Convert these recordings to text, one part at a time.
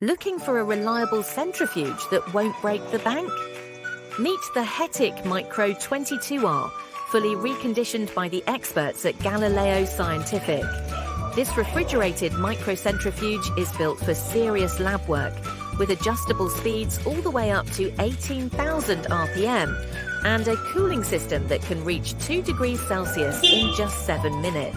Looking for a reliable centrifuge that won't break the bank? Meet the Hettich Mikro 22R, fully reconditioned by the experts at Galileo Scientific. This refrigerated microcentrifuge is built for serious lab work, with adjustable speeds all the way up to 18,000 RPM and a cooling system that can reach 2 degrees Celsius in just 7 minutes.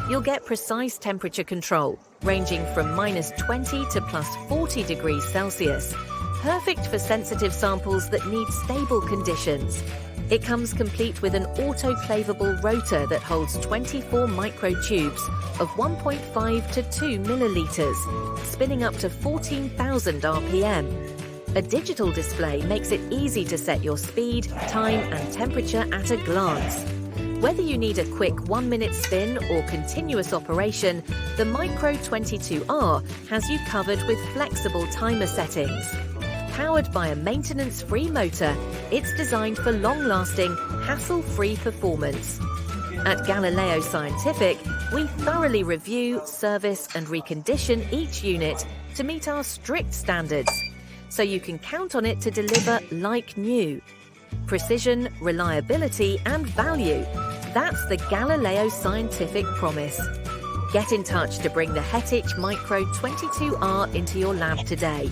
You'll get precise temperature control, ranging from -20 to +40 degrees Celsius, perfect for sensitive samples that need stable conditions. It comes complete with an autoclavable rotor that holds 24 microtubes of 1.5 to 2 milliliters, spinning up to 14,000 RPM. A digital display makes it easy to set your speed, time, and temperature at a glance. Whether you need a quick 1-minute spin or continuous operation, the Mikro 22R has you covered with flexible timer settings. Powered by a maintenance-free motor, it's designed for long-lasting, hassle-free performance. At Galileo Scientific, we thoroughly review, service, and recondition each unit to meet our strict standards, so you can count on it to deliver like new. Precision, reliability, and value. That's the Galileo Scientific promise. Get in touch to bring the Hettich Mikro 22R into your lab today.